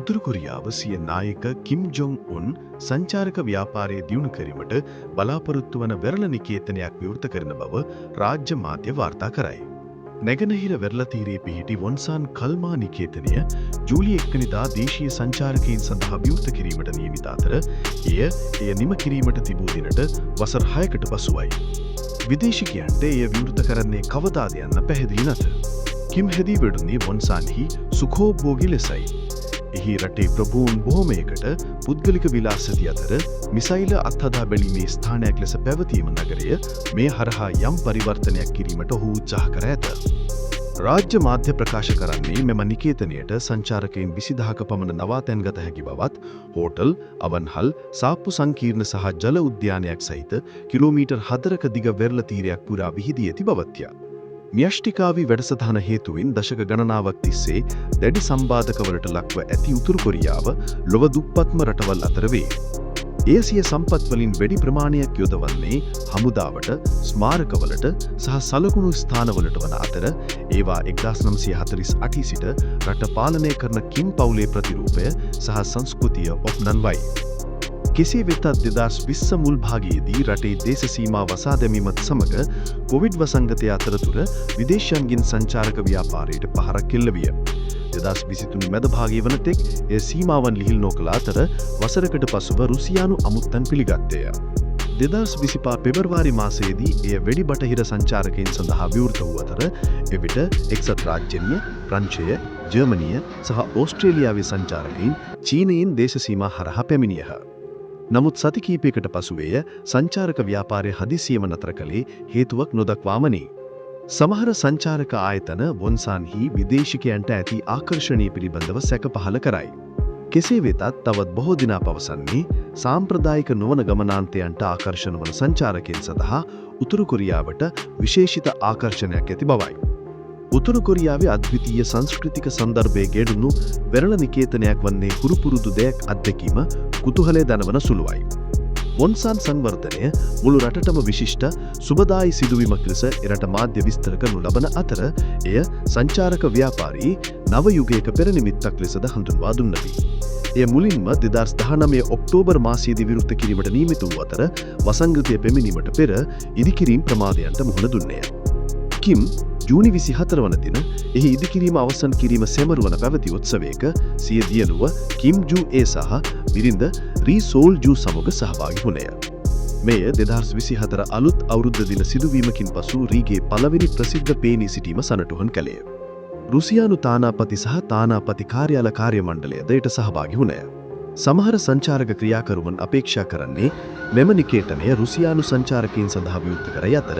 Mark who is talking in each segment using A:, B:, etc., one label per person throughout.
A: උතුරු කොරියාව සිය නායක කිම් ජොන් උන් සංචාරක ව්‍යාපාරය දියුණු කිරීමට බලාපොරොත්තු වන වෙරළ නිකේතනයක් විවෘත කරන බව රාජ්‍ය මාධ්‍ය වාර්තා කරයි. නැගෙනහිර වෙරළ තීරයේ පිහිටි වොන්සාන් කල්මා නිකේතනය ජූලි 1 වෙනිදා දේශීය සංචාරකයන් සඳහා විවෘත කිරීමට නියමිත අතර එය නිම කිරීමට තිබූ දිනට වසර 6කට පසුවයි. විදේශිකයන්ට එය විවෘත කරන්නේ කවදාද යන්න පැහැදිලි නැත. කිම් හෙදී වැඩුණේ වොන්සාන්හි සුඛෝභෝගී ලෙසයි. එහි රටේ ප්‍රභූන් බොහොමයකට පුද්ගලික විලාසති අතර මිසයිල අත්හදා බැලීමේ ස්ථානයක් ලෙස පැවතීම නගරය මේ හරහා යම් පරිවර්තනයක් කිරීමට ඔහු උත්සාහ කර ඇත. රාජ්‍ය මාධ්‍ය ප්‍රකාශ කරන්නේ මෙම නිකේතනයට සංචාරකයන් 20000ක පමණ නවාතැන් ගත හැකි බවත්, හෝටල්, අවන්හල්, සාප්පු සංකීර්ණ සහ ජල උද්‍යානයක් සහිත කිලෝමීටර් 4ක දිග වෙරළ තීරයක් පුරා විහිදී ඇති බවත්ය. න්‍යෂ්ටිකාවී වැඩසටහන හේතුවෙන් දශක ගණනාවක් තිස්සේ දැඩි සම්බාධකවලට ලක්ව ඇති උතුරු කොරියාව ලොව දුප්පත්ම රටවල් අතර වේ. එය සිය සම්පත් වලින් වැඩි ප්‍රමාණයක් යොදවන්නේ හමුදාවට, ස්මාරකවලට සහ සලකුණු ස්ථානවලට වන අතර ඒවා 1948 සිට රට පාලනය කරන කිම් පවුලේ ප්‍රතිරූපය සහ සංස්කෘතිය ඔප්නන්වයි. කෙසේ වෙතත් 2020 මුල් භාගයේදී රටේ දේශ සීමා වසා දැමීමත් සමග කොවිඩ් වසංගතය අතරතුර විදේශයන්ගෙන් සංචාරක ව්‍යාපාරයට පහරක් එල්ල විය. 2023 මැද භාගයේ වන තෙක් එය සීමාවන් ලිහිල් නොකළ අතර වසරකට පසුව රුසියානු අමුත්තන් පිළිගත්තේය. 2025 පෙබරවාරි මාසයේදී එය වෙඩි බටහිර සංචාරකයන් සඳහා විවෘත වූ අතර එවිට එක්සත් රාජ්‍යනිය, ප්‍රංශය, ජර්මනිය සහ ඕස්ට්‍රේලියාවේ සංචාරකයන් චීනයෙන් දේශ සීමා හරහා පැමිණියහ. නමුත් සති කිහිපයකට පසුවේය සංචාරක ව්‍යාපාරය හදිසියෙම නතර කළේ හේතුවක් නොදක්වාමනි. සමහර සංචාරක ආයතන වොන්සාන්හි විදේශිකයන්ට ඇති ආකර්ෂණීය පිළිබඳව සැක පහළ කරයි. කෙසේ වෙතත් තවත් බොහෝ දිනා පවසන්නේ සාම්ප්‍රදායික නොවන ගමනාන්තයන්ට ආකර්ෂණ වන සංචාරකයන් සඳහා උතුරු කොරියාවට විශේෂිත ආකර්ෂණයක් ඇති බවයි. උතුරු කොරියාවේ අද්විතීය සංස්කෘතික සන්දර්භයේ ගෙඩුණු වෙරළ නිකේතනයක් වන්නේ හුරුපුරුදු දෙයක් අත්දැකීම කුතුහලය දනවන සුළුවයි. වොන්සාන් සංවර්ධනය මුළු රටටම විශිෂ්ට සුබදායි සිදුවීමක් ලෙස එරට මාධ්‍ය විස්තර කරනු ලබන අතර එය සංචාරක ව්‍යාපාරී නව යුගයක පෙරනිමිත්තක් ලෙසද හඳුන්වා දුන්නවි. එය මුලින්ම 2019 ඔක්තෝබර් මාසයේදී විවෘත කිරීමට නියමිත වූ අතර වසංගතය පැමිණීමට පෙර ඉදිකිරීම් ප්‍රමාදයන්ට මුහුණ දුන්නේය. කිම් ජූනි 24 වන දින එහි ඉදිකිරීම අවසන් කිරීම සැමරුවන පැවති උත්සවයක සිය දියණුව කිම් ජූ ඒ සහ බිරිඳ රී සෝල් ජූ සමග සහභාගී වුණේය. මෙය 2024 අලුත් අවුරුද්ද දින සිදුවීමකින් පසු රීගේ පළවෙනි ප්‍රසිද්ධ පේනී සිටීම සනටුහන් කළේය. රුසියානු තානාපති සහ තානාපති කාර්යාල කාර්ය මණ්ඩලයද යට සහභාගී වුණේය. සමහර සංචාරක ක්‍රියාකරුවන් අපේක්ෂා කරන්නේ මෙම නිකේතනය රුසියානු සංචාරකයන් සඳහා විවෘත කර අතර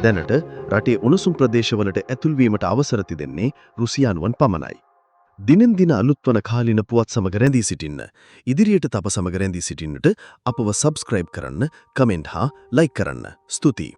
A: දැනට රටේ උණුසුම් ප්‍රදේශවලට ඇතුල්වීමට අවසර තිබෙන්නේ රුසියානුවන් පමණයි. දිනෙන් දින අලුත් වන කාලින පුවත් සමග රැඳී සිටින්න. ඉදිරියට අප සමග රැඳී සිටින්නට අපව සබ්ස්ක්‍රයිබ් කරන්න, කමෙන්ට් හා ලයික් කරන්න. ස්තුතියි.